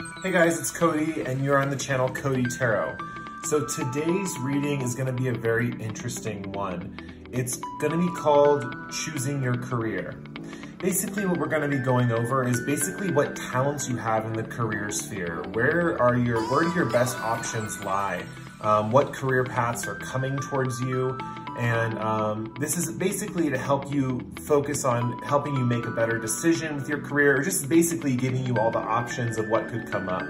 Hey guys, it's Cody and you're on the channel Cody Tarot. So today's reading is going to be a very interesting one. It's going to be called Choosing Your Career. Basically what we're going to be going over is basically what talents you have in the career sphere. Where do your best options lie? What career paths are coming towards you? And this is basically to help you focus on helping you make a better decision with your career, or just basically giving you all the options of what could come up.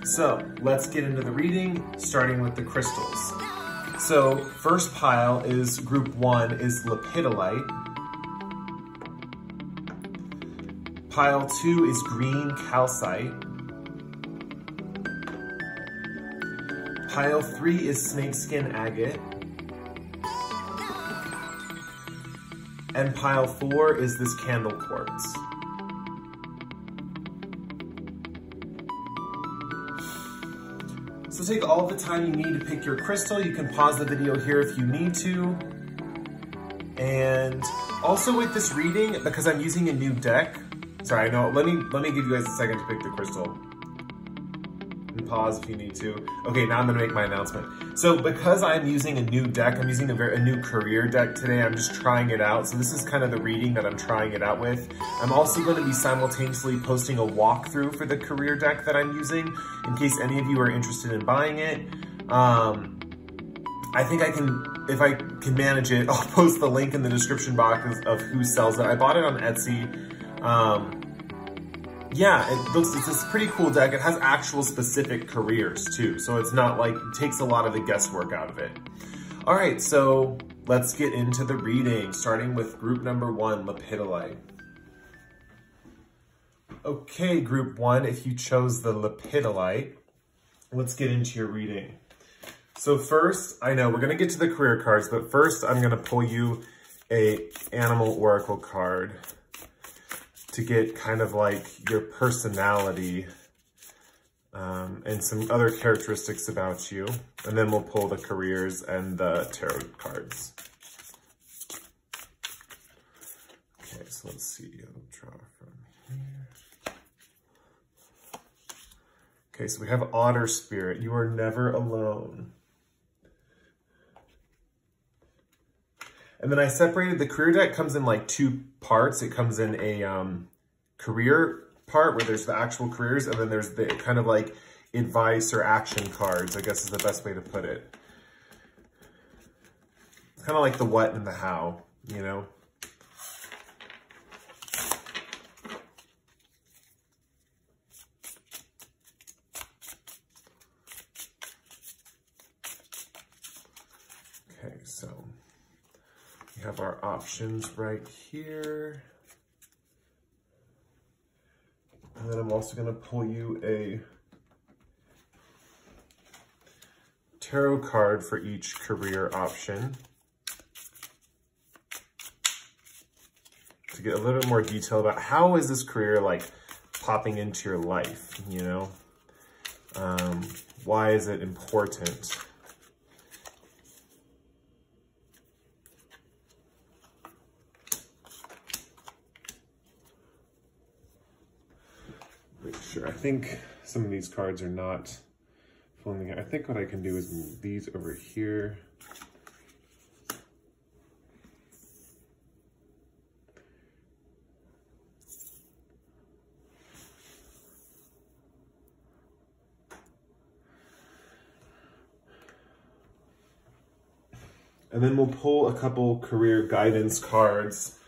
So let's get into the reading, starting with the crystals. So first pile is group 1 is Lepidolite. Pile 2 is green Calcite. Pile 3 is Snakeskin Agate. And pile 4 is this candle quartz. So take all the time you need to pick your crystal. You can pause the video here if you need to. And also with this reading, because I'm using a new deck, sorry, no, let me give you guys a second to pick the crystal. And pause if you need to. Okay, now I'm gonna make my announcement. So because I'm using a new deck, I'm using a new career deck today, I'm just trying it out. So this is kind of the reading that I'm trying it out with. I'm also gonna be simultaneously posting a walkthrough for the career deck that I'm using, in case any of you are interested in buying it. I think I can, if I can manage it, I'll post the link in the description box of who sells it. I bought it on Etsy. Yeah, it's this pretty cool deck. It has actual specific careers too. So it's not like, it takes a lot of the guesswork out of it. All right, so let's get into the reading, starting with group number 1, Lepidolite. Okay, group 1, if you chose the Lepidolite, let's get into your reading. So first, I know we're gonna get to the career cards, but first I'm gonna pull you a animal oracle card to get kind of like your personality and some other characteristics about you. And then we'll pull the careers and the tarot cards. Okay, so let's see, I'll draw from here. Okay, so we have Otter Spirit, you are never alone. And then I separated, the career deck comes in like 2 parts. It comes in a career part where there's the actual careers, and then there's the kind of like advice or action cards, I guess is the best way to put it. It's kind of like the what and the how, you know? Okay, so we have our options right here. And then I'm also going to pull you a tarot card for each career option to get a little bit more detail about how is this career like popping into your life, you know? Why is it important? Make sure. I think some of these cards are not falling in. I think what I can do is move these over here. And then we'll pull a couple career guidance cards.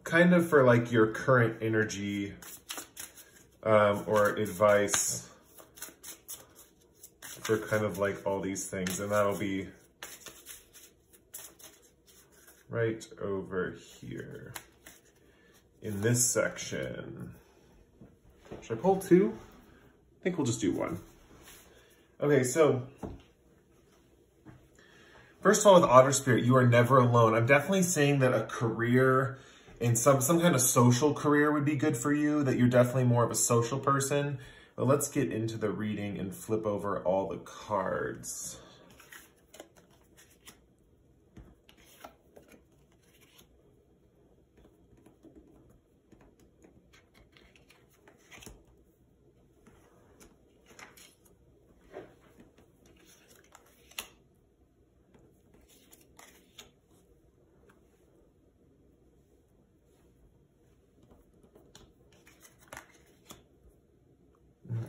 Kind of for like your current energy or advice for kind of like all these things. And that'll be right over here in this section. Should I pull 2? I think we'll just do 1. Okay, so first of all, with Otter Spirit, you are never alone. I'm definitely saying that a career in some kind of social career would be good for you, that you're definitely more of a social person. But let's get into the reading and flip over all the cards.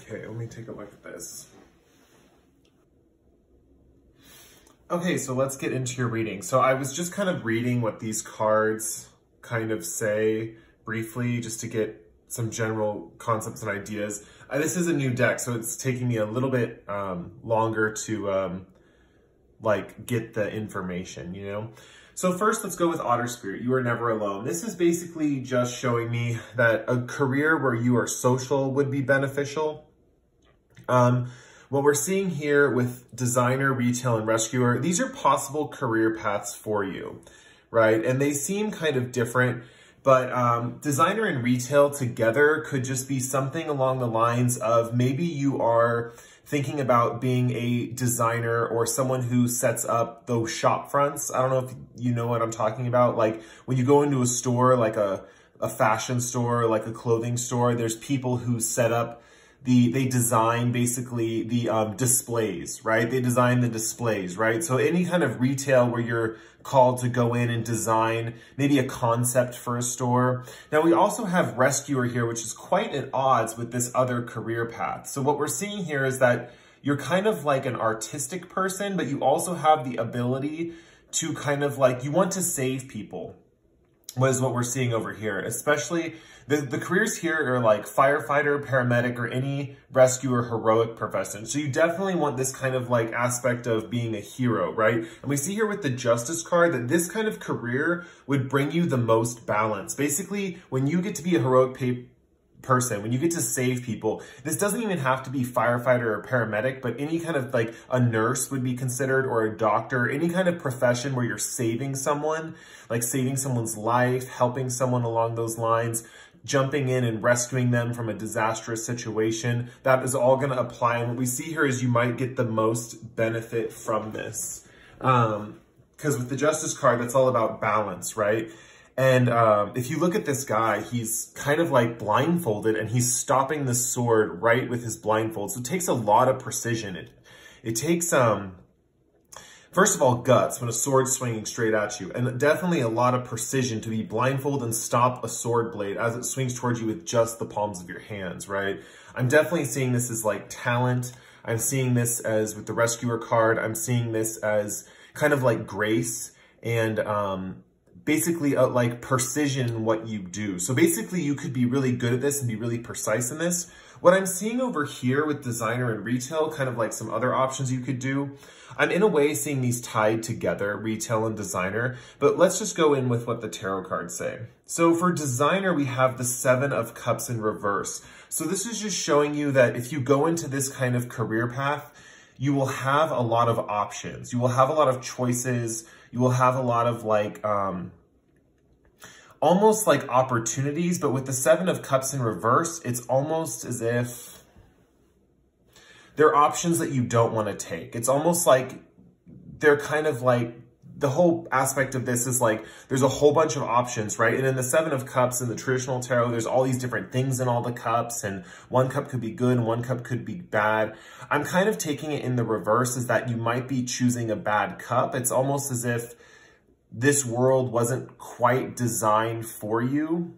Okay, let me take a look at this. Okay, so let's get into your reading. So I was just kind of reading what these cards kind of say briefly, just to get some general concepts and ideas. This is a new deck, so it's taking me a little bit longer to like get the information, you know? So first, let's go with Otter Spirit. You are never alone. This is basically just showing me that a career where you are social would be beneficial. What we're seeing here with designer, retail, and rescuer, these are possible career paths for you, right? And they seem kind of different, but designer and retail together could just be something along the lines of maybe you are thinking about being a designer or someone who sets up those shop fronts. I don't know if you know what I'm talking about. Like when you go into a store, like a fashion store, like a clothing store, there's people who set up they design basically the displays, right? They design the displays, right? So any kind of retail where you're called to go in and design maybe a concept for a store. Now we also have rescuer here, which is quite at odds with this other career path. So what we're seeing here is that you're kind of like an artistic person, but you also have the ability to kind of like, you want to save people. What is what we're seeing over here, especially the careers here are like firefighter, paramedic, or any rescue or heroic profession. So you definitely want this kind of like aspect of being a hero, right? And we see here with the Justice card that this kind of career would bring you the most balance. Basically, when you get to be a heroic person, when you get to save people, this doesn't even have to be firefighter or paramedic, but any kind of like a nurse would be considered, or a doctor, any kind of profession where you're saving someone, like saving someone's life, helping someone along those lines, jumping in and rescuing them from a disastrous situation. That is all going to apply. And what we see here is you might get the most benefit from this. Because with the Justice card, that's all about balance, right? And if you look at this guy, he's kind of like blindfolded and he's stopping the sword right with his blindfold. So it takes a lot of precision. It takes, first of all, guts when a sword's swinging straight at you. And definitely a lot of precision to be blindfolded and stop a sword blade as it swings towards you with just the palms of your hands, right? I'm definitely seeing this as like talent. I'm seeing this as with the rescuer card. I'm seeing this as kind of like grace and basically like precision in what you do. So basically you could be really good at this and be really precise in this. What I'm seeing over here with designer and retail, kind of like some other options you could do, I'm in a way seeing these tied together, retail and designer, but let's just go in with what the tarot cards say. So for designer, we have the 7 of Cups in reverse. So this is just showing you that if you go into this kind of career path, you will have a lot of options. You will have a lot of choices. You will have a lot of like, almost like opportunities, but with the 7 of Cups in reverse, it's almost as if there are options that you don't want to take. It's almost like they're kind of like, the whole aspect of this is like, there's a whole bunch of options, right? And in the 7 of Cups in the traditional tarot, there's all these different things in all the cups, and one cup could be good and one cup could be bad. I'm kind of taking it in the reverse, is that you might be choosing a bad cup. It's almost as if this world wasn't quite designed for you.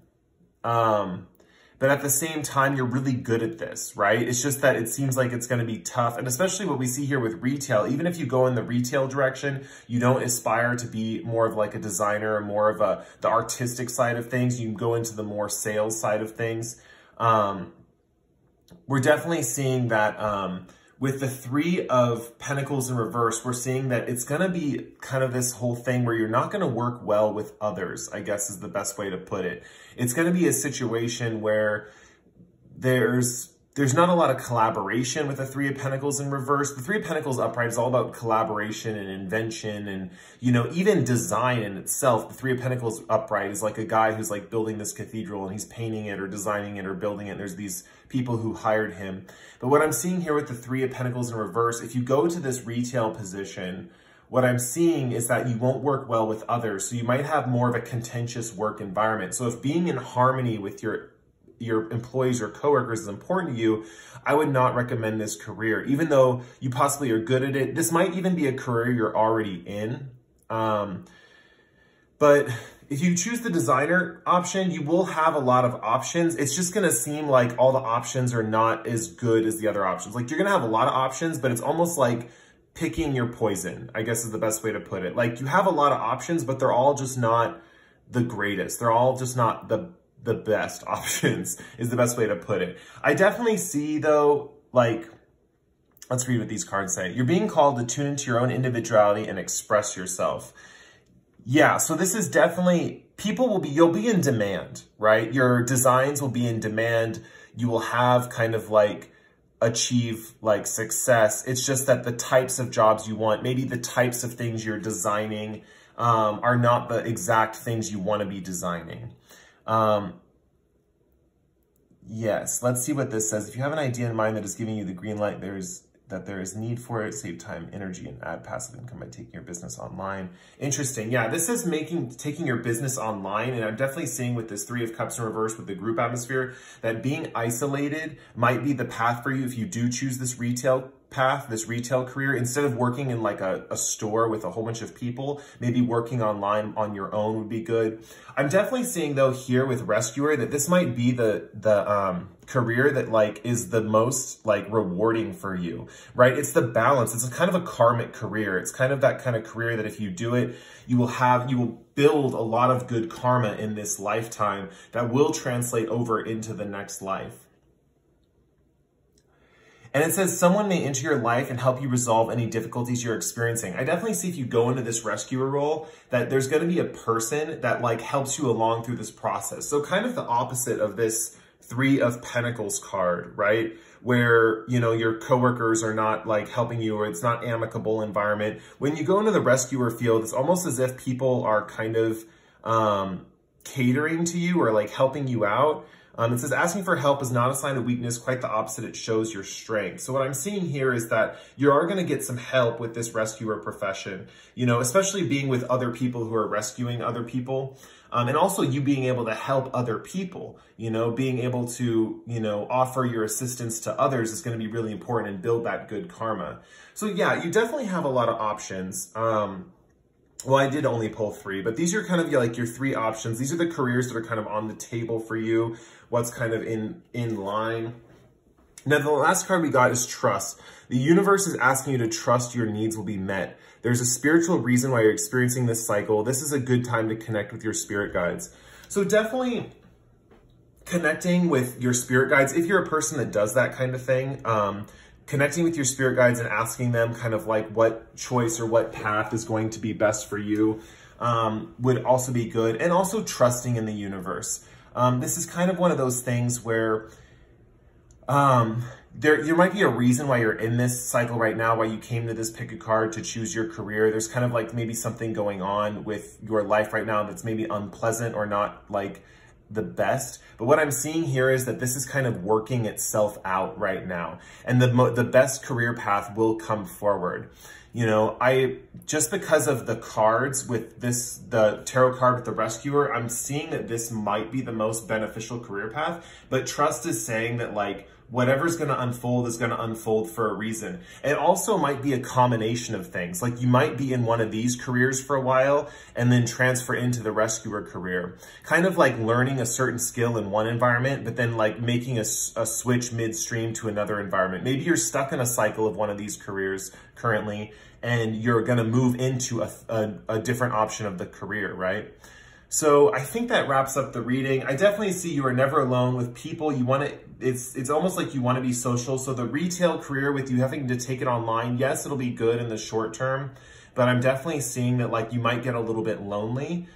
But at the same time, you're really good at this, right? It's just that it seems like it's going to be tough. And especially what we see here with retail, even if you go in the retail direction, you don't aspire to be more of like a designer or more of the artistic side of things. You can go into the more sales side of things. We're definitely seeing that with the 3 of Pentacles in reverse, we're seeing that it's going to be kind of this whole thing where you're not going to work well with others, I guess is the best way to put it. It's going to be a situation where there's not a lot of collaboration with the 3 of Pentacles in reverse. The 3 of Pentacles upright is all about collaboration and invention and, you know, even design in itself. The 3 of Pentacles upright is like a guy who's like building this cathedral and he's painting it or designing it or building it. And there's these people who hired him. But what I'm seeing here with the 3 of Pentacles in reverse, if you go to this retail position, what I'm seeing is that you won't work well with others. So you might have more of a contentious work environment. So if being in harmony with your employees or coworkers is important to you, I would not recommend this career. Even though you possibly are good at it, this might even be a career you're already in. But If you choose the designer option, you will have a lot of options. It's just gonna seem like all the options are not as good as the other options. Like you're gonna have a lot of options, but it's almost like picking your poison, I guess is the best way to put it. Like you have a lot of options, but they're all just not the greatest. They're all just not the best options is the best way to put it. I definitely see though, like, let's read what these cards say. You're being called to tune into your own individuality and express yourself. Yeah, so this is definitely, you'll be in demand, right? Your designs will be in demand. You will have kind of like achieve like success. It's just that the types of jobs you want, maybe the types of things you're designing are not the exact things you want to be designing. Yes, let's see what this says. If you have an idea in mind that is giving you the green light, there is need for it, save time, energy, and add passive income by taking your business online. Interesting. Yeah, this is taking your business online, and I'm definitely seeing with this Three of Cups in reverse with the group atmosphere that being isolated might be the path for you if you do choose this retail path, this retail career. Instead of working in like a store with a whole bunch of people, maybe working online on your own would be good. I'm definitely seeing though here with rescuer that this might be the career that like is the most like rewarding for you, right? It's the balance. It's a kind of a karmic career. It's kind of that kind of career that if you do it, you will build a lot of good karma in this lifetime that will translate over into the next life. And it says someone may enter your life and help you resolve any difficulties you're experiencing. I definitely see if you go into this rescuer role that there's going to be a person that like helps you along through this process. So kind of the opposite of this Three of Pentacles card, right? Where, you know, your coworkers are not like helping you or it's not amicable environment. When you go into the rescuer field, it's almost as if people are kind of catering to you or like helping you out. It says asking for help is not a sign of weakness, quite the opposite, it shows your strength. So what I'm seeing here is that you are going to get some help with this rescuer profession, you know, especially being with other people who are rescuing other people. And also you being able to help other people, you know, being able to, you know, offer your assistance to others is going to be really important and build that good karma. So yeah, you definitely have a lot of options. Well, I did only pull 3, but these are kind of like your 3 options. These are the careers that are kind of on the table for you, what's kind of in line. Now, the last card we got is trust. The universe is asking you to trust your needs will be met. There's a spiritual reason why you're experiencing this cycle. This is a good time to connect with your spirit guides. So definitely connecting with your spirit guides, if you're a person that does that kind of thing, connecting with your spirit guides and asking them kind of like what choice or what path is going to be best for you would also be good. And also trusting in the universe. This is kind of one of those things where there might be a reason why you're in this cycle right now, why you came to this pick a card to choose your career. There's kind of like maybe something going on with your life right now that's maybe unpleasant or not like the best. But what I'm seeing here is that this is kind of working itself out right now. And the best career path will come forward. You know, just because of the cards with this, the tarot card with the rescuer, I'm seeing that this might be the most beneficial career path. But trust is saying that like, whatever's going to unfold is going to unfold for a reason. It also might be a combination of things. Like you might be in one of these careers for a while and then transfer into the rescuer career. Kind of like learning a certain skill in one environment, but then like making a switch midstream to another environment. Maybe you're stuck in a cycle of one of these careers currently and you're going to move into a different option of the career, right? So I think that wraps up the reading. I definitely see you are never alone with people. You want to, it's almost like you want to be social. So the retail career with you having to take it online, yes, it'll be good in the short term, but I'm definitely seeing that like you might get a little bit lonely.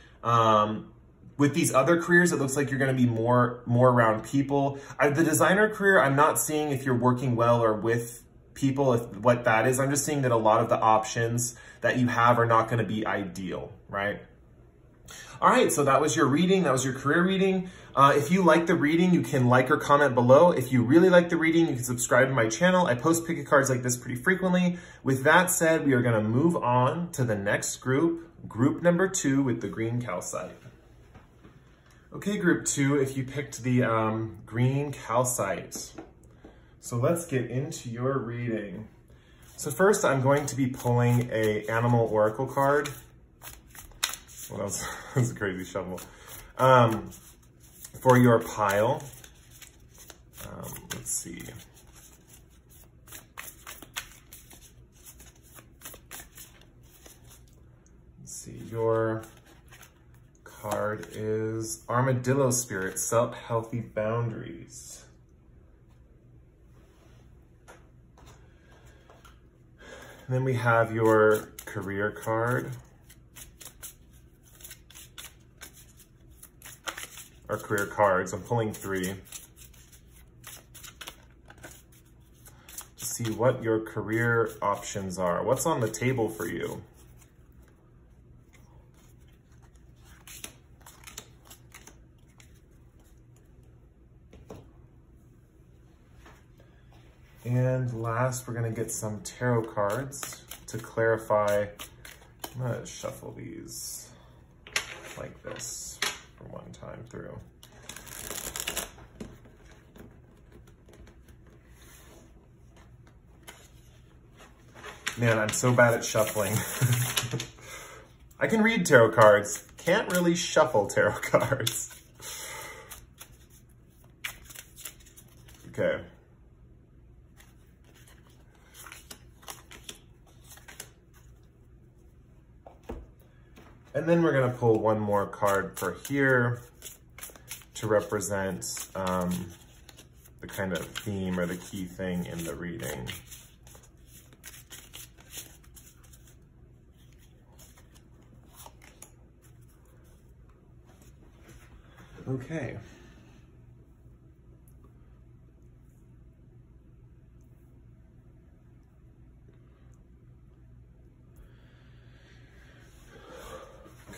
With these other careers, it looks like you're going to be more around people. The designer career, I'm not seeing if you're working well or with people, what that is. I'm just seeing that a lot of the options that you have are not going to be ideal, right? All right, so that was your reading. That was your career reading. If you like the reading, you can like or comment below. If you really like the reading, you can subscribe to my channel. I post pick a cards like this pretty frequently. With that said, we are going to move on to the next group, group number 2 with the green calcite. Okay, group 2, if you picked the green calcite. So let's get into your reading. So first, I'm going to be pulling an animal oracle card. Well, that was a crazy shuffle. For your pile, let's see. Let's see, your card is Armadillo Spirit, Set Healthy Boundaries. And then we have your career card, or career cards. I'm pulling 3 to see what your career options are. What's on the table for you? And last, we're gonna get some tarot cards to clarify. I'm gonna shuffle these like this for one time through. Man, I'm so bad at shuffling. I can read tarot cards, can't really shuffle tarot cards. Okay. And then we're gonna pull one more card for here to represent the kind of theme or the key thing in the reading. Okay.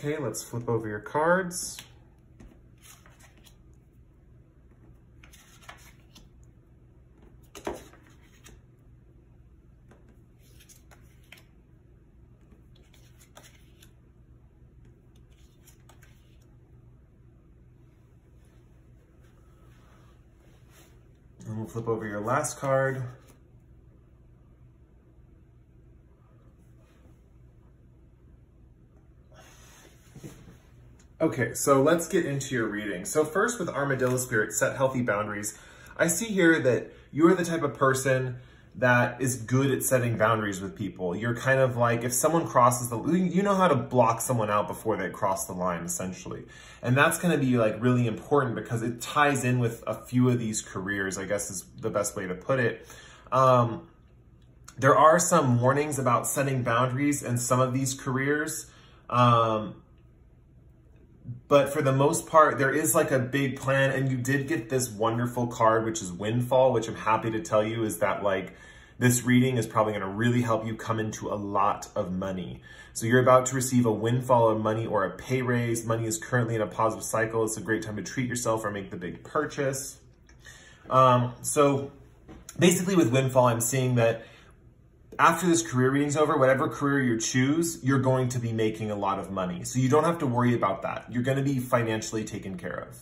Okay, let's flip over your cards. And we'll flip over your last card. Okay, so let's get into your reading. So first with Armadillo Spirit, Set Healthy Boundaries. I see here that you are the type of person that is good at setting boundaries with people. You're kind of like, if someone crosses you know how to block someone out before they cross the line, essentially. And that's gonna be like really important because it ties in with a few of these careers, I guess is the best way to put it. There are some warnings about setting boundaries in some of these careers. But for the most part, there is like a big plan, and you did get this wonderful card, which is Windfall, which I'm happy to tell you is that like this reading is probably going to really help you come into a lot of money. So you're about to receive a windfall of money or a pay raise. Money is currently in a positive cycle. It's a great time to treat yourself or make the big purchase. So basically with Windfall, I'm seeing that after this career reading's over, whatever career you choose, you're going to be making a lot of money. So you don't have to worry about that. You're going to be financially taken care of.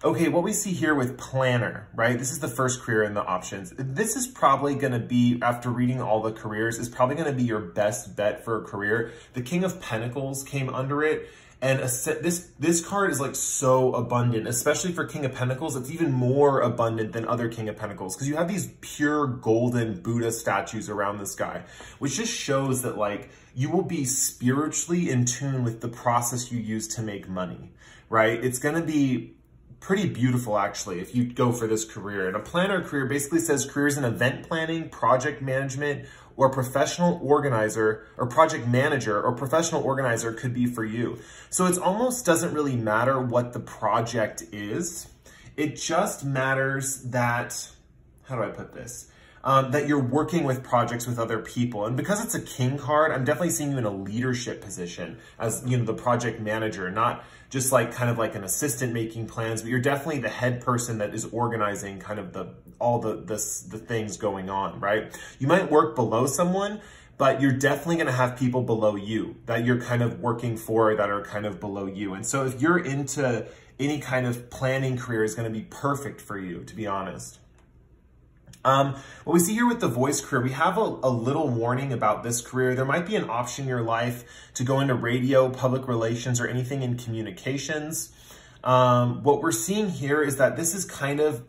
Okay, what we see here with Planner, right? This is the first career in the options. This is probably going to be, after reading all the careers, is probably going to be your best bet for a career. The King of Pentacles came under it. And this card is like so abundant, especially for King of Pentacles. It's even more abundant than other King of Pentacles because you have these pure golden Buddha statues around this guy, which just shows that like you will be spiritually in tune with the process you use to make money, right? It's going to be pretty beautiful actually if you go for this career. And a planner career basically says careers in event planning, project management, or professional organizer, or project manager, or professional organizer could be for you. So it almost doesn't really matter what the project is. It just matters that, how do I put this? That you're working with projects with other people. And because it's a king card, I'm definitely seeing you in a leadership position as, you know, the project manager, not just like kind of like an assistant making plans, but you're definitely the head person that is organizing kind of all the things going on, right? You might work below someone, but you're definitely going to have people below you that you're kind of working for that are kind of below you. And so if you're into any kind of planning career, is going to be perfect for you, to be honest. What we see here with the voice career, we have a little warning about this career. There might be an option in your life to go into radio, public relations, or anything in communications. What we're seeing here is that this is kind of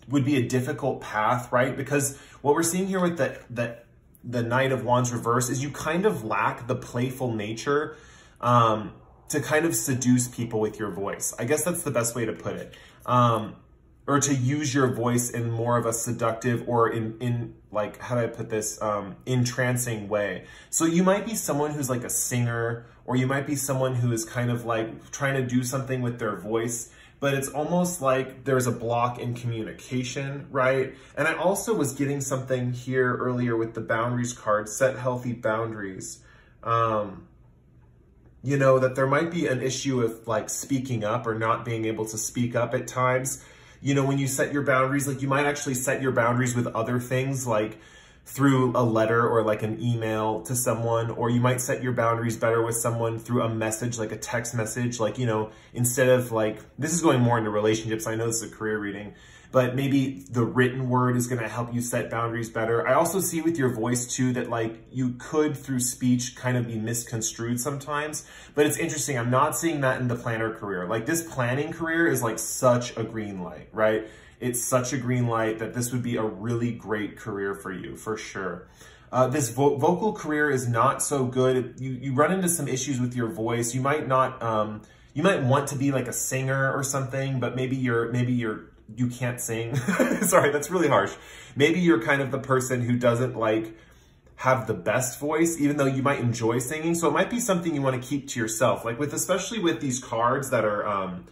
would be a difficult path, right? Because what we're seeing here with the Knight of Wands reverse is you kind of lack the playful nature to kind of seduce people with your voice. I guess that's the best way to put it. Or to use your voice in more of a seductive or in like, how do I put this, entrancing way. So you might be someone who's like a singer, or you might be someone who is kind of like trying to do something with their voice, but it's almost like there's a block in communication, right? And I also was getting something here earlier with the boundaries card, set healthy boundaries. You know, that there might be an issue of like speaking up or not being able to speak up at times. You know, when you set your boundaries, like you might actually set your boundaries with other things, like through a letter or like an email to someone, or you might set your boundaries better with someone through a message, like a text message, like, you know, instead of like, this is going more into relationships. I know this is a career reading, but maybe the written word is going to help you set boundaries better. I also see with your voice too, that like you could through speech kind of be misconstrued sometimes, but it's interesting. I'm not seeing that in the planner career. Like this planning career is like such a green light, right? It's such a green light that this would be a really great career for you, for sure. This vocal career is not so good. You run into some issues with your voice. You might not, you might want to be like a singer or something, but maybe you can't sing. Sorry, that's really harsh. Maybe you're kind of the person who doesn't like have the best voice, even though you might enjoy singing. So it might be something you want to keep to yourself. Like especially with these cards that are,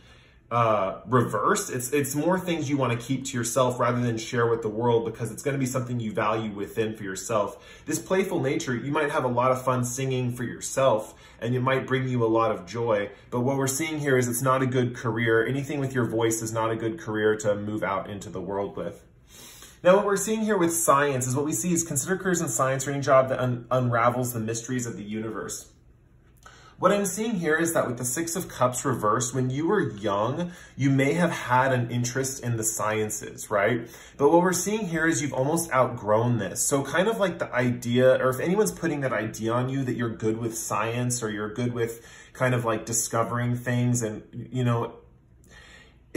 reversed, it's more things you want to keep to yourself rather than share with the world, because it's going to be something you value within for yourself. This playful nature, you might have a lot of fun singing for yourself and it might bring you a lot of joy. But what we're seeing here is it's not a good career. Anything with your voice is not a good career to move out into the world with. Now, what we're seeing here with science is what we see is consider careers in science or any job that unravels the mysteries of the universe. What I'm seeing here is that with the Six of Cups reversed, when you were young, you may have had an interest in the sciences, right? But what we're seeing here is you've almost outgrown this. So kind of like the idea, or if anyone's putting that idea on you that you're good with science or you're good with kind of like discovering things and, you know,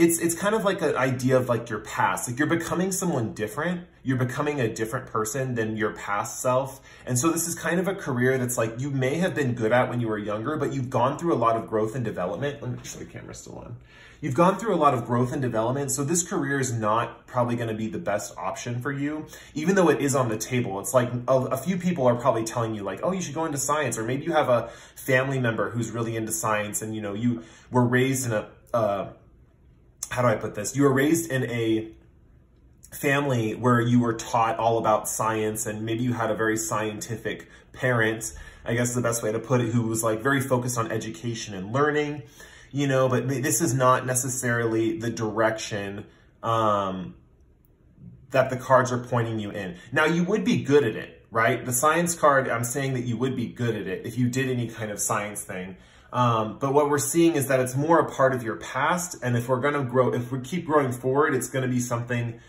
it's kind of like an idea of like your past. Like you're becoming someone different. You're becoming a different person than your past self. And so this is kind of a career that's like you may have been good at when you were younger, but you've gone through a lot of growth and development. Let me make sure the camera's still on. You've gone through a lot of growth and development. So this career is not probably going to be the best option for you, even though it is on the table. It's like a few people are probably telling you like, oh, you should go into science. Or maybe you have a family member who's really into science and, you know, you were raised in how do I put this? You were raised in a family where you were taught all about science and maybe you had a very scientific parent, I guess is the best way to put it, who was like very focused on education and learning, you know, but this is not necessarily the direction that the cards are pointing you in. Now you would be good at it, right? The science card, I'm saying that you would be good at it if you did any kind of science thing. But what we're seeing is that it's more a part of your past. And if we're going to grow, if we keep growing forward, it's going to be something,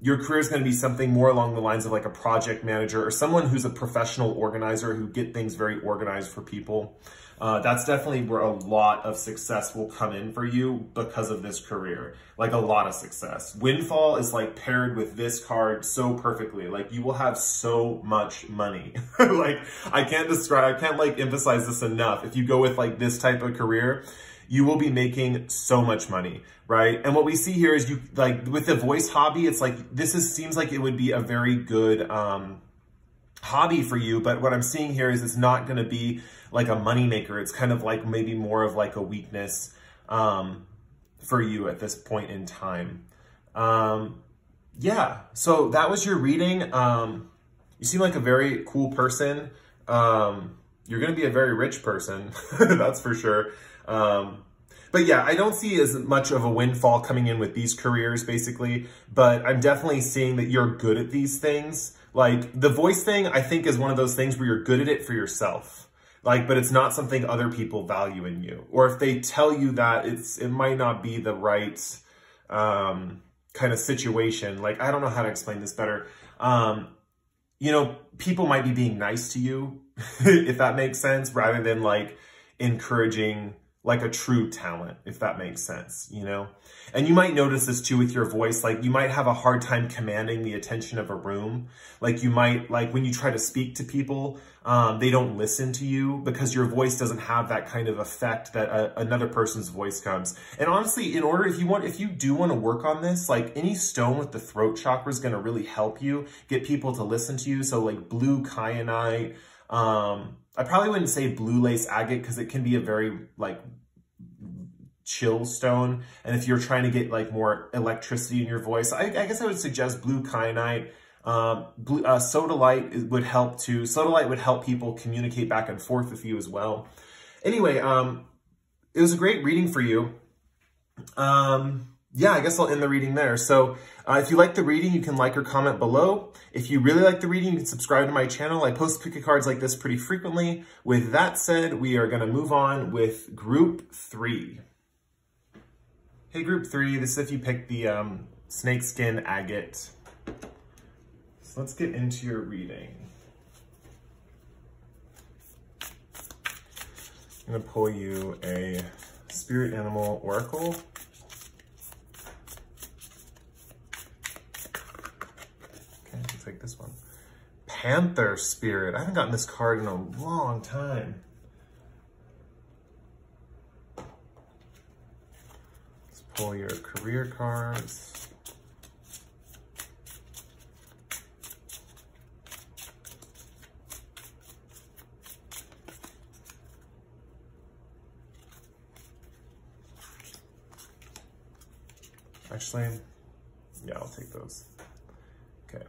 your career is going to be something more along the lines of like a project manager or someone who's a professional organizer who get things very organized for people. That's definitely where a lot of success will come in for you because of this career, like a lot of success. Windfall is like paired with this card so perfectly. Like you will have so much money. Like I can't like emphasize this enough. If you go with like this type of career, you will be making so much money, right? And what we see here is you like with the voice hobby, it's like, seems like it would be a very good, hobby for you, but what I'm seeing here is it's not going to be like a money maker. It's kind of like maybe more of like a weakness for you at this point in time. Yeah, so that was your reading. You seem like a very cool person. You're going to be a very rich person, that's for sure. But yeah, I don't see as much of a windfall coming in with these careers basically, but I'm definitely seeing that you're good at these things. Like the voice thing, I think is one of those things where you're good at it for yourself. Like, but it's not something other people value in you. Or if they tell you that, it might not be the right kind kind of situation. Like, I don't know how to explain this better. You know, people might be being nice to you, if that makes sense, rather than like encouraging like a true talent, if that makes sense, you know? And you might notice this too with your voice. Like, you might have a hard time commanding the attention of a room. Like, you might, like when you try to speak to people, they don't listen to you because your voice doesn't have that kind of effect that another person's voice comes. And honestly, if you do want to work on this, like any stone with the throat chakra is going to really help you get people to listen to you. So like blue kyanite, I probably wouldn't say blue lace agate because it can be a very like chill stone. And if you're trying to get like more electricity in your voice, I guess I would suggest blue kyanite. Sodalite would help too. Sodalite would help people communicate back and forth with you as well. Anyway, it was a great reading for you. Yeah, I guess I'll end the reading there. So if you like the reading, you can like or comment below. If you really like the reading, you can subscribe to my channel. I post pick-a cards like this pretty frequently. With that said, we are going to move on with group 3. Hey, group 3, this is if you pick the Snakeskin Agate. So let's get into your reading. I'm going to pull you a Spirit Animal Oracle. Okay, let's take this one. Panther Spirit. I haven't gotten this card in a long time. Let's pull your career cards. Actually, yeah, I'll take those. Okay.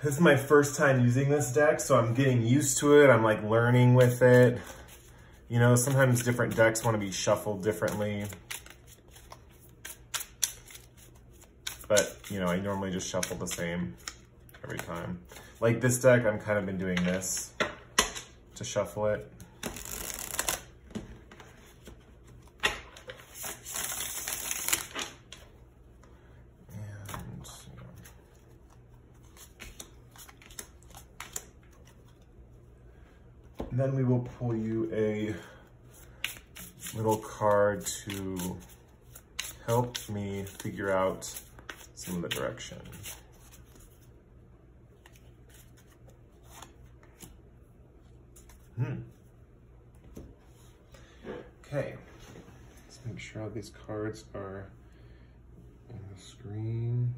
This is my first time using this deck, so I'm getting used to it. I'm like learning with it. You know, sometimes different decks want to be shuffled differently. But, you know, I normally just shuffle the same every time. Like this deck, I've kind of been doing this to shuffle it. And then we will pull you a little card to help me figure out some of the direction. Okay, let's make sure all these cards are on the screen.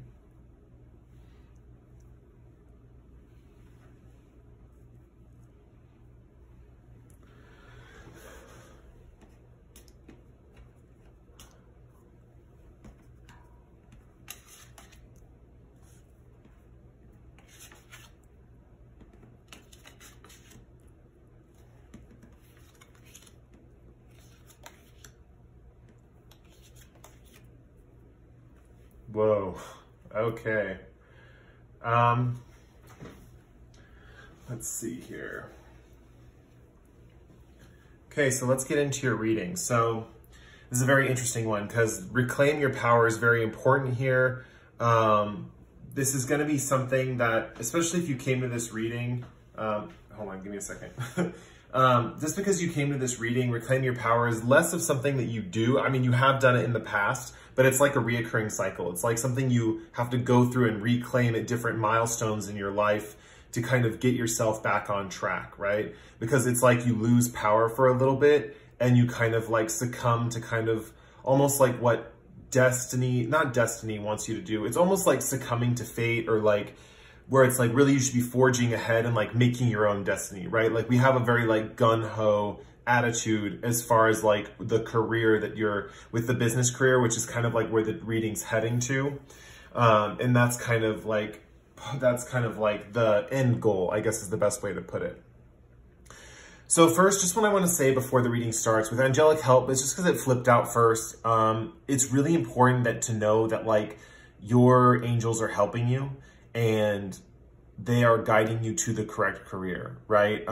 Whoa, okay. Let's see here. Okay, so let's get into your reading. So this is a very interesting one because reclaim your power is very important here. This is going to be something that, especially if you came to this reading, hold on, give me a second. Just because you came to this reading, reclaim your power is less of something that you do. I mean, you have done it in the past, but it's like a reoccurring cycle. It's like something you have to go through and reclaim at different milestones in your life to kind of get yourself back on track, right? Because it's like you lose power for a little bit and you kind of like succumb to kind of almost like what not destiny wants you to do. It's almost like succumbing to fate, or like where it's like really you should be forging ahead and like making your own destiny, right? Like we have a very like gun-ho attitude as far as like the career that you're with, the business career, which is kind of like where the reading's heading to. And that's kind of like the end goal, I guess is the best way to put it. So first, just what I want to say before the reading starts, with angelic help, it's just because it flipped out first. It's really important that to know that like your angels are helping you and they are guiding you to the correct career, right?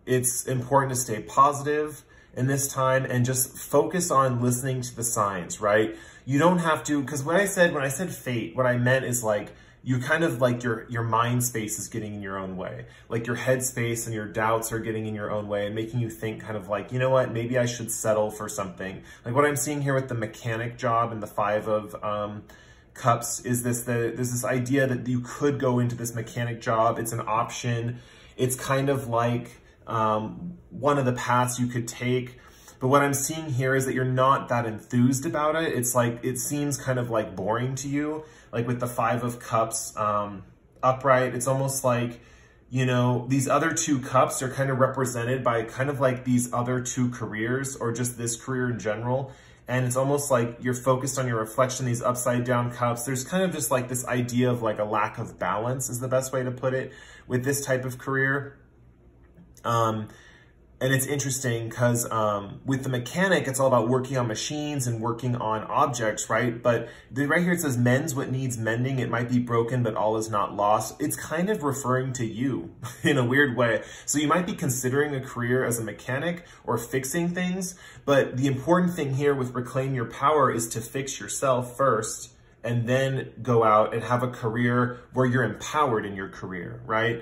It's important to stay positive in this time and just focus on listening to the signs, right? You don't have to, because when I said fate, what I meant is like, you kind of like your mind space is getting in your own way. Like your head space and your doubts are getting in your own way and making you think kind of like, you know what, maybe I should settle for something. Like what I'm seeing here with the mechanic job and the 5 of Cups is there's this idea that you could go into this mechanic job. It's an option. It's kind of like one of the paths you could take. But what I'm seeing here is that you're not that enthused about it. It's like, it seems kind of like boring to you. Like with the 5 of Cups upright, it's almost like, you know, these other 2 cups are kind of represented by kind of like these other 2 careers or just this career in general. And it's almost like you're focused on your reflection, these upside down cups. There's kind of just like this idea of like a lack of balance is the best way to put it with this type of career. And it's interesting because with the mechanic, it's all about working on machines and working on objects, right? But right here it says, mends what needs mending. It might be broken, but all is not lost. It's kind of referring to you in a weird way. So you might be considering a career as a mechanic or fixing things. But the important thing here with Reclaim Your Power is to fix yourself first and then go out and have a career where you're empowered in your career, right?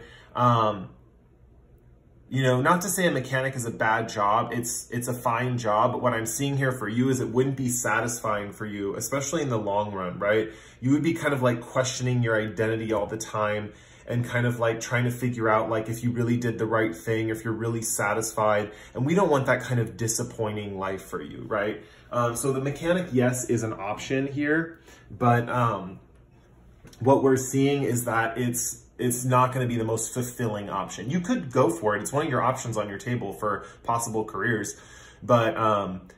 You know, not to say a mechanic is a bad job, it's a fine job, but what I'm seeing here for you is it wouldn't be satisfying for you, especially in the long run, right? You would be kind of like questioning your identity all the time and kind of like trying to figure out like if you really did the right thing, if you're really satisfied, and we don't want that kind of disappointing life for you, right? So the mechanic, yes, is an option here, but what we're seeing is that it's not going to be the most fulfilling option. You could go for it. It's one of your options on your table for possible careers, but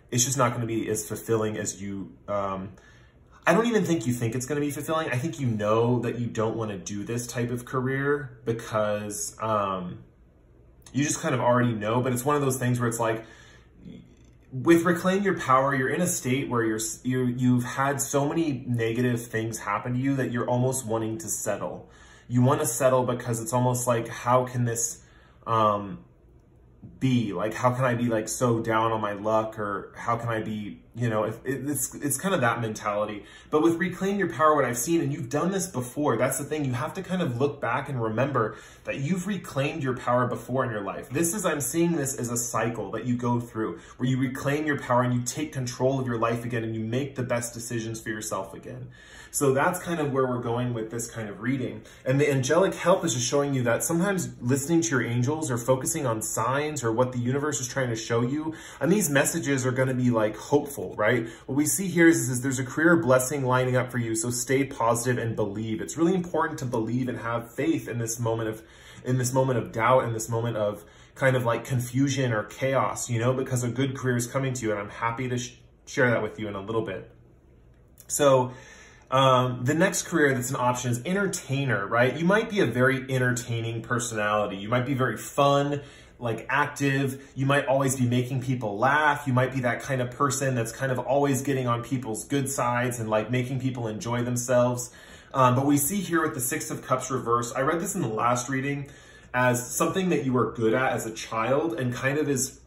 it's just not going to be as fulfilling as you, I don't even think you think it's going to be fulfilling. I think you know that you don't want to do this type of career because you just kind of already know, but it's one of those things where it's like, with Reclaim Your Power, you're in a state where you've had so many negative things happen to you that you're almost wanting to settle. You want to settle because it's almost like, how can this be? Like, how can I be like so down on my luck, or how can I be, you know, it's kind of that mentality. But with Reclaim Your Power, what I've seen, and you've done this before, that's the thing, you have to kind of look back and remember that you've reclaimed your power before in your life. I'm seeing this as a cycle that you go through where you reclaim your power and you take control of your life again and you make the best decisions for yourself again. So that's kind of where we're going with this kind of reading. And the angelic help is just showing you that sometimes listening to your angels or focusing on signs or what the universe is trying to show you, and these messages are going to be like hopeful, right? What we see here is there's a career blessing lining up for you. So stay positive and believe. It's really important to believe and have faith in this moment of doubt, in this moment of kind of like confusion or chaos, you know, because a good career is coming to you. And I'm happy to share that with you in a little bit. So the next career that's an option is entertainer, right? You might be a very entertaining personality. You might be very fun, like active. You might always be making people laugh. You might be that kind of person that's kind of always getting on people's good sides and like making people enjoy themselves. But we see here with the 6 of Cups reversed, I read this in the last reading as something that you were good at as a child and kind of is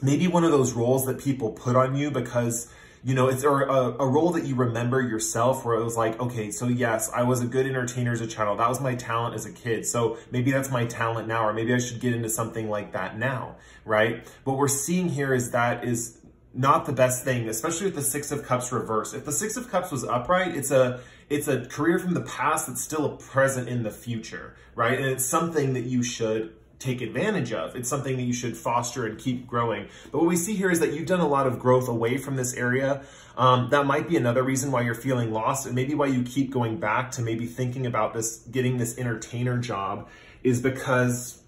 maybe one of those roles that people put on you because, you know, it's a role that you remember yourself where it was like, okay, so yes, I was a good entertainer as a child. That was my talent as a kid. So maybe that's my talent now, or maybe I should get into something like that now, right? What we're seeing here is that is not the best thing, especially with the 6 of Cups reversed. If the 6 of Cups was upright, it's a career from the past that's still a present in the future, right? And it's something that you should take advantage of. It's something that you should foster and keep growing. But what we see here is that you've done a lot of growth away from this area. That might be another reason why you're feeling lost, and maybe why you keep going back to maybe thinking about this, getting this entertainer job, is because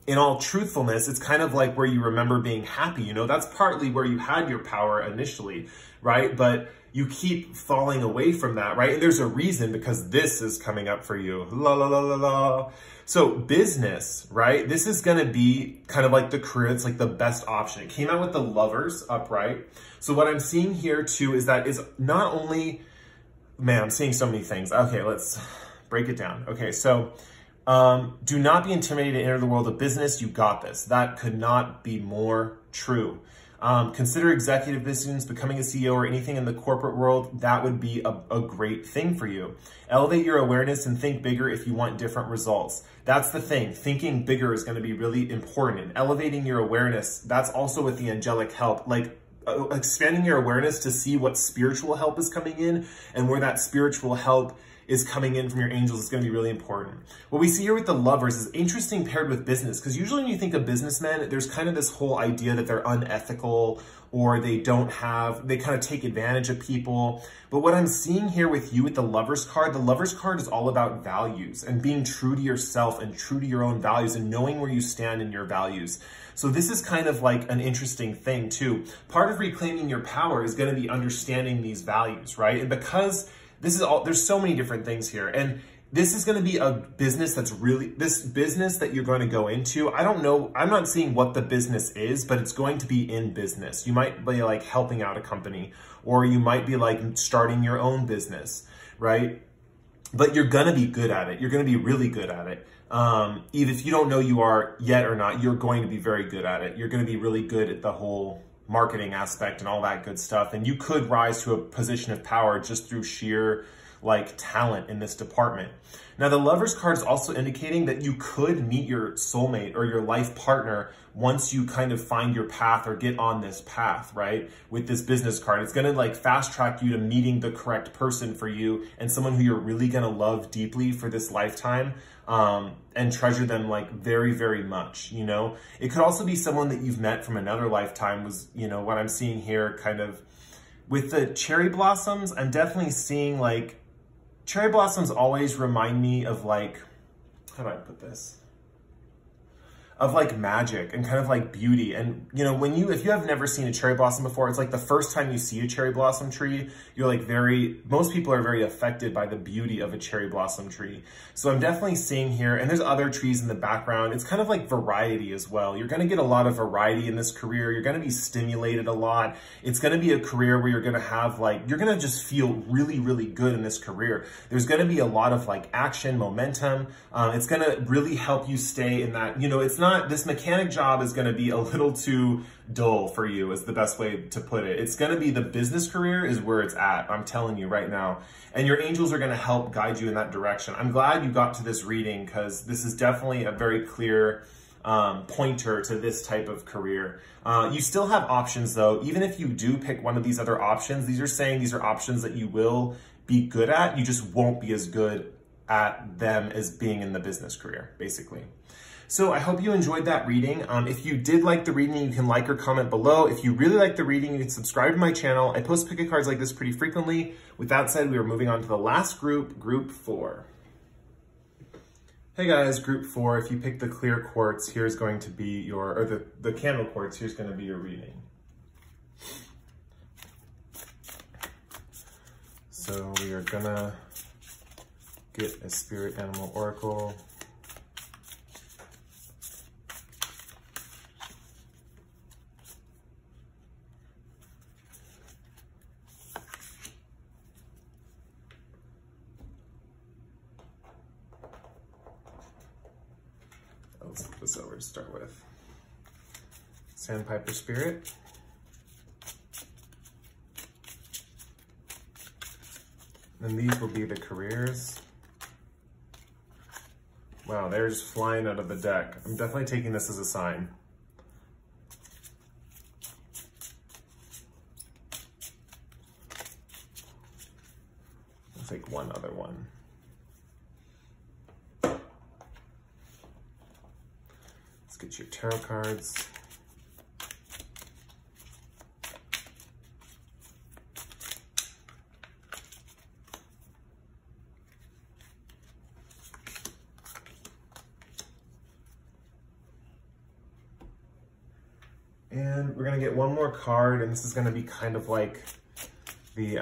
in all truthfulness, it's kind of like where you remember being happy. You know, that's partly where you had your power initially, right? But you keep falling away from that, right? And there's a reason, because this is coming up for you. La, la, la, la, la. So business, right? This is going to be kind of like the career. It's like the best option. It came out with the Lovers upright. So what I'm seeing here too is that is not only, man, I'm seeing so many things. Okay, let's break it down. Okay, so do not be intimidated to enter the world of business. You got this. That could not be more true. Consider executive positions, becoming a CEO, or anything in the corporate world. That would be a great thing for you. Elevate your awareness and think bigger if you want different results. That's the thing. Thinking bigger is going to be really important. And elevating your awareness, that's also with the angelic help. Like expanding your awareness to see what spiritual help is coming in and where that spiritual help is coming in from your angels is going to be really important. What we see here with the Lovers is interesting paired with business, because usually when you think of businessmen, there's kind of this whole idea that they're unethical or they kind of take advantage of people. But what I'm seeing here with you with the Lovers card is all about values and being true to yourself and true to your own values and knowing where you stand in your values. So this is kind of like an interesting thing too. Part of reclaiming your power is going to be understanding these values, right? And because there's so many different things here. And this is going to be a business this business that you're going to go into. I don't know. I'm not seeing what the business is, but it's going to be in business. You might be like helping out a company, or you might be like starting your own business, right? But you're going to be good at it. You're going to be really good at it. Even if you don't know you are yet or not, you're going to be very good at it. You're going to be really good at the whole marketing aspect and all that good stuff. And you could rise to a position of power just through sheer like talent in this department. Now, the Lovers card is also indicating that you could meet your soulmate or your life partner once you kind of find your path or get on this path, right? With this business card, it's going to like fast track you to meeting the correct person for you and someone who you're really going to love deeply for this lifetime, and treasure them like very, very much, you know? It could also be someone that you've met from another lifetime was, you know, what I'm seeing here kind of with the cherry blossoms. I'm definitely seeing like cherry blossoms always remind me of like, how do I put this? Of like magic and kind of like beauty. And you know, if you have never seen a cherry blossom before, it's like the first time you see a cherry blossom tree, you're like most people are very affected by the beauty of a cherry blossom tree. So I'm definitely seeing here, and there's other trees in the background. It's kind of like variety as well. You're going to get a lot of variety in this career. You're going to be stimulated a lot. It's going to be a career where you're going to have like, you're going to just feel really, really good in this career. There's going to be a lot of like action, momentum. It's going to really help you stay in that, you know, this mechanic job is going to be a little too dull for you is the best way to put it. It's going to be the business career is where it's at. I'm telling you right now. And your angels are going to help guide you in that direction. I'm glad you got to this reading because this is definitely a very clear pointer to this type of career. You still have options though. Even if you do pick one of these other options, these are saying these are options that you will be good at. You just won't be as good at them as being in the business career, basically. So I hope you enjoyed that reading. If you did like the reading, you can like or comment below. If you really like the reading, you can subscribe to my channel. I post pick-a cards like this pretty frequently. With that said, we are moving on to the last group, Group 4. Hey guys, Group 4, if you pick the clear quartz, here's going to be the candle quartz, here's going to be your reading. So we are gonna get a spirit animal oracle. Let's flip this over to start with. Sandpiper Spirit. And these will be the careers. Wow, they're just flying out of the deck. I'm definitely taking this as a sign. Let's take one other one. Let's get your tarot cards. And we're gonna get one more card, and this is gonna be kind of like the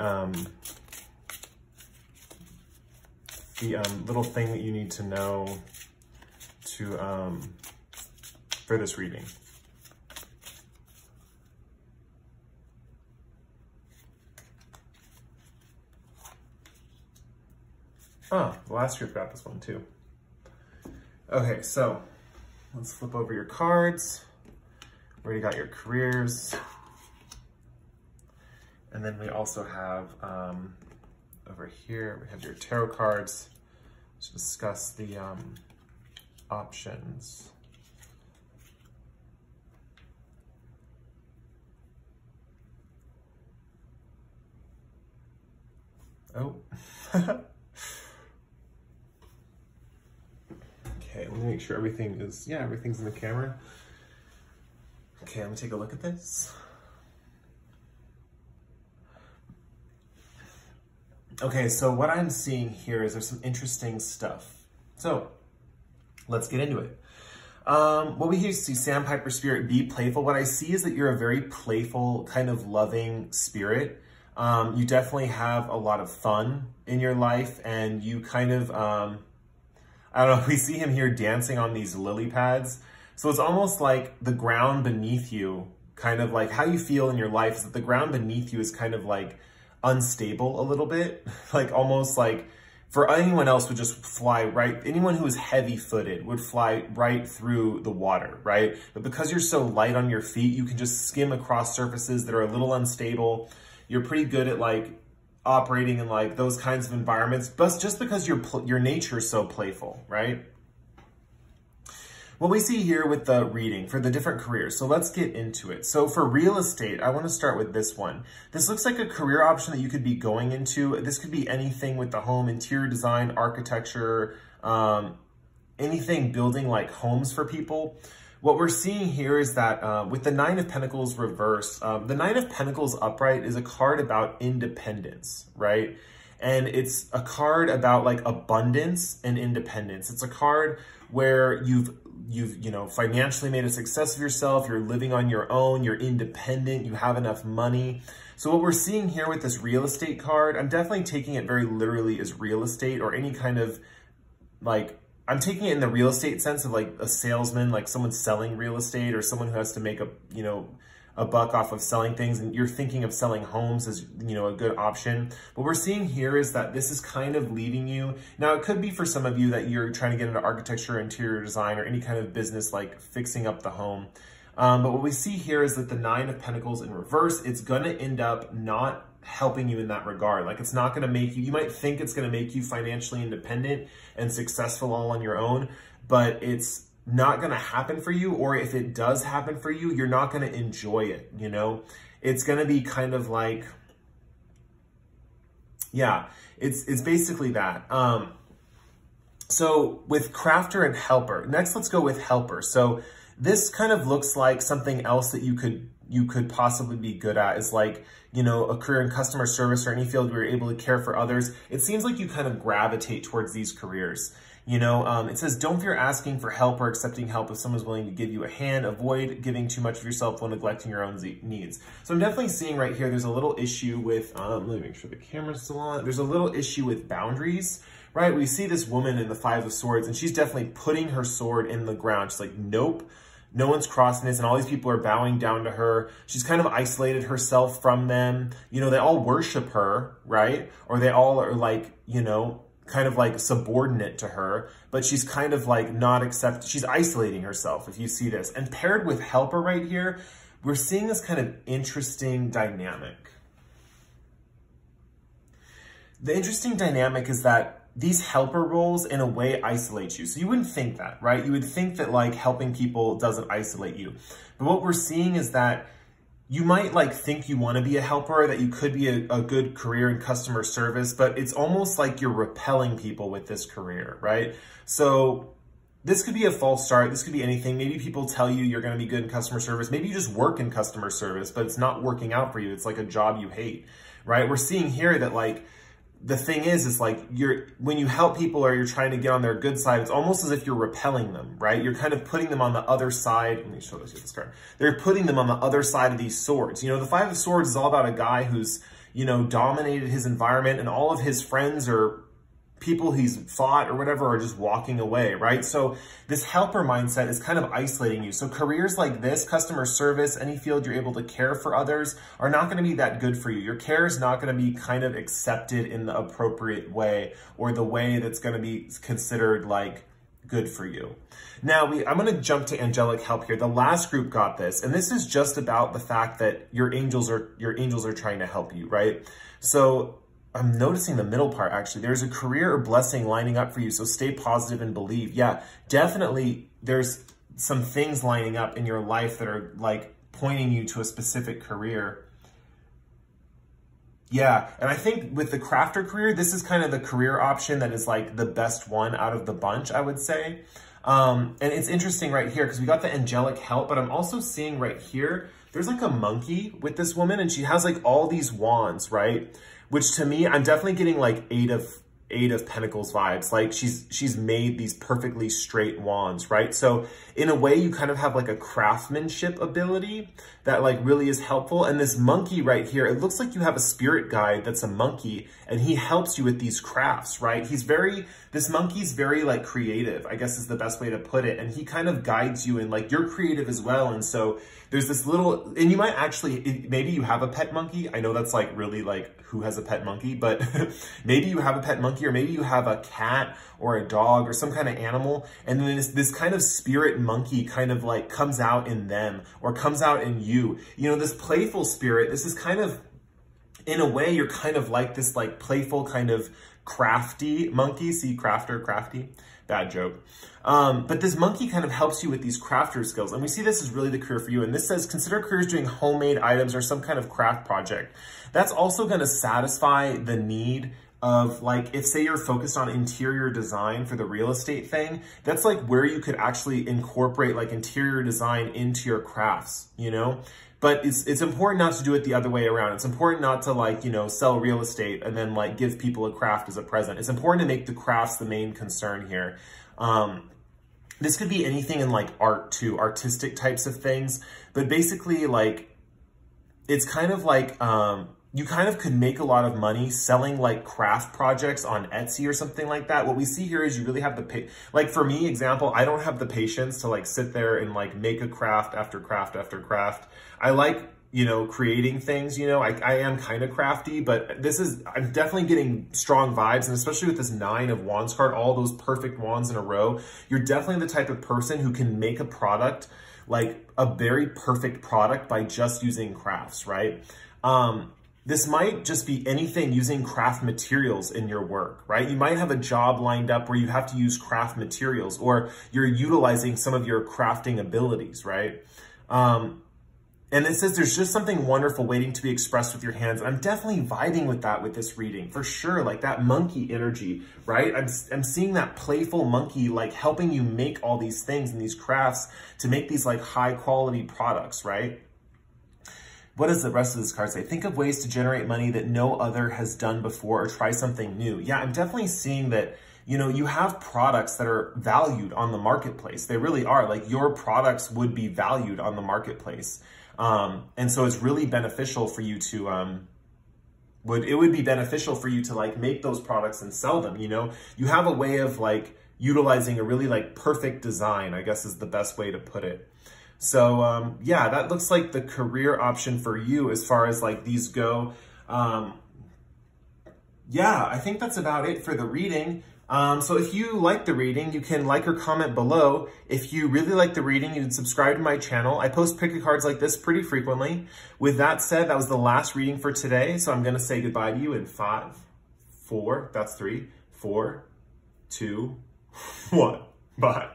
little thing that you need to know to for this reading. Oh, the last group got this one too. Okay, so let's flip over your cards. We already got your careers. And then we also have, over here, we have your tarot cards to discuss the options. Oh. Okay, let me make sure everything is, yeah, everything's in the camera. Okay, let me take a look at this. Okay, so what I'm seeing here is there's some interesting stuff. So let's get into it. What we here see, Sandpiper Spirit, be playful. What I see is that you're a very playful, kind of loving spirit. You definitely have a lot of fun in your life, and you kind of, I don't know, we see him here dancing on these lily pads. So it's almost like the ground beneath you, kind of like how you feel in your life is that the ground beneath you is kind of like unstable a little bit, like almost like for anyone else would just fly right, anyone who is heavy-footed would fly right through the water, right? But because you're so light on your feet, you can just skim across surfaces that are a little unstable. You're pretty good at like operating in like those kinds of environments, but just because your nature is so playful, right? What we see here with the reading for the different careers. So let's get into it. So for real estate, I want to start with this one. This looks like a career option that you could be going into. This could be anything with the home, interior design, architecture, anything building like homes for people. What we're seeing here is that with the Nine of Pentacles reverse, the Nine of Pentacles upright is a card about independence, right? And it's a card about like abundance and independence. It's a card where you've financially made a success of yourself, you're living on your own, you're independent, you have enough money. So what we're seeing here with this real estate card, I'm definitely taking it very literally as real estate or any kind of like, I'm taking it in the real estate sense of like a salesman, like someone selling real estate or someone who has to make a buck off of selling things, and you're thinking of selling homes as, a good option. What we're seeing here is that this is kind of leaving you. Now, it could be for some of you that you're trying to get into architecture, interior design, or any kind of business like fixing up the home. But what we see here is that the Nine of Pentacles in reverse, it's going to end up not helping you in that regard. Like it's not going to make you, you might think it's going to make you financially independent and successful all on your own, but it's not going to happen for you, or if it does happen for you, you're not going to enjoy it, It's going to be kind of like, yeah, it's basically that. So with crafter and helper, next let's go with helper. So this kind of looks like something else that you could possibly be good at is like, a career in customer service or any field where you're able to care for others. It seems like you kind of gravitate towards these careers. It says, don't fear asking for help or accepting help if someone's willing to give you a hand. Avoid giving too much of yourself while neglecting your own needs. So I'm definitely seeing right here, there's a little issue with, let me make sure the camera's still on. There's a little issue with boundaries, right? We see this woman in the Five of Swords, and she's definitely putting her sword in the ground. She's like, nope, no one's crossing this, and all these people are bowing down to her. She's kind of isolated herself from them. They all worship her, right? Or they all are like, kind of like subordinate to her, but she's kind of like she's isolating herself, if you see this. And paired with helper right here, we're seeing this kind of interesting dynamic. The interesting dynamic is that these helper roles in a way isolate you. So you wouldn't think that, right? You would think that like helping people doesn't isolate you. But what we're seeing is that you might like think you want to be a helper, that you could be a good career in customer service, but it's almost like you're repelling people with this career, right? So this could be a false start. This could be anything. Maybe people tell you you're going to be good in customer service. Maybe you just work in customer service, but it's not working out for you. It's like a job you hate, right? We're seeing here that like, the thing is like when you help people or you're trying to get on their good side, it's almost as if you're repelling them, right? You're kind of putting them on the other side. Let me show this card. They're putting them on the other side of these swords. The Five of Swords is all about a guy who's, dominated his environment, and all of his friends or people he's fought or whatever are just walking away, right? So this helper mindset is kind of isolating you. So careers like this, customer service, any field you're able to care for others, are not going to be that good for you. Your care is not going to be kind of accepted in the appropriate way, or the way that's going to be considered like good for you. Now, I'm going to jump to angelic help here. The last group got this, and this is just about the fact that your angels are trying to help you, right? So I'm noticing the middle part, actually. There's a career or blessing lining up for you, so stay positive and believe. Yeah, definitely there's some things lining up in your life that are like pointing you to a specific career. Yeah, and I think with the crafter career, this is kind of the career option that is like the best one out of the bunch, I would say. And it's interesting right here because we got the angelic help, but I'm also seeing right here, there's like a monkey with this woman and she has like all these wands, right? Which to me, I'm definitely getting like eight of pentacles vibes. Like she's made these perfectly straight wands, right? So in a way you kind of have like a craftsmanship ability that like really is helpful. And this monkey right here, it looks like you have a spirit guide that's a monkey and he helps you with these crafts, right? This monkey's very like creative, I guess is the best way to put it. And he kind of guides you and like you're creative as well. And so there's this little, and you might actually, maybe you have a pet monkey. I know that's like really like who has a pet monkey, but maybe you have a pet monkey or maybe you have a cat or a dog or some kind of animal. And then this kind of spirit monkey kind of like comes out in them or comes out in you. You know, this playful spirit, this is kind of, in a way, you're kind of like this like playful kind of crafty monkey. See, crafter, crafty, bad joke. But this monkey kind of helps you with these crafter skills. And we see this is really the career for you. And this says, consider careers doing homemade items or some kind of craft project. That's also going to satisfy the need of like, if say you're focused on interior design for the real estate thing, that's like where you could actually incorporate like interior design into your crafts, you know? But it's important not to do it the other way around. It's important not to like, you know, sell real estate and then like give people a craft as a present. It's important to make the crafts the main concern here. This could be anything in like art too, artistic types of things, but basically like, it's kind of like, you kind of could make a lot of money selling like craft projects on Etsy or something like that. What we see here is you really have the like for me, example, I don't have the patience to like sit there and like make a craft after craft after craft. I like, you know, creating things, you know, I am kind of crafty, but I'm definitely getting strong vibes. And especially with this 9 of Wands card, all those perfect wands in a row, you're definitely the type of person who can make a product, like a very perfect product by just using crafts, right? This might just be anything using craft materials in your work, right? You might have a job lined up where you have to use craft materials or you're utilizing some of your crafting abilities, right? And it says there's just something wonderful waiting to be expressed with your hands. I'm definitely vibing with that with this reading, for sure. Like that monkey energy, right? I'm seeing that playful monkey like helping you make all these things and these crafts to make these like high quality products, right? What does the rest of this card say? Think of ways to generate money that no other has done before or try something new. Yeah, I'm definitely seeing that, you know, you have products that are valued on the marketplace. They really are. Like your products would be valued on the marketplace. And so it's really beneficial for you to, it would be beneficial for you to like make those products and sell them, you know? You have a way of like utilizing a really like perfect design, I guess is the best way to put it. So, yeah, that looks like the career option for you as far as like these go. Yeah, I think that's about it for the reading. So if you like the reading, you can like or comment below. If you really like the reading, you can subscribe to my channel. I post pick a cards like this pretty frequently. With that said, that was the last reading for today. So I'm going to say goodbye to you in 5, 4, that's 3, 4, 2, 1. Bye.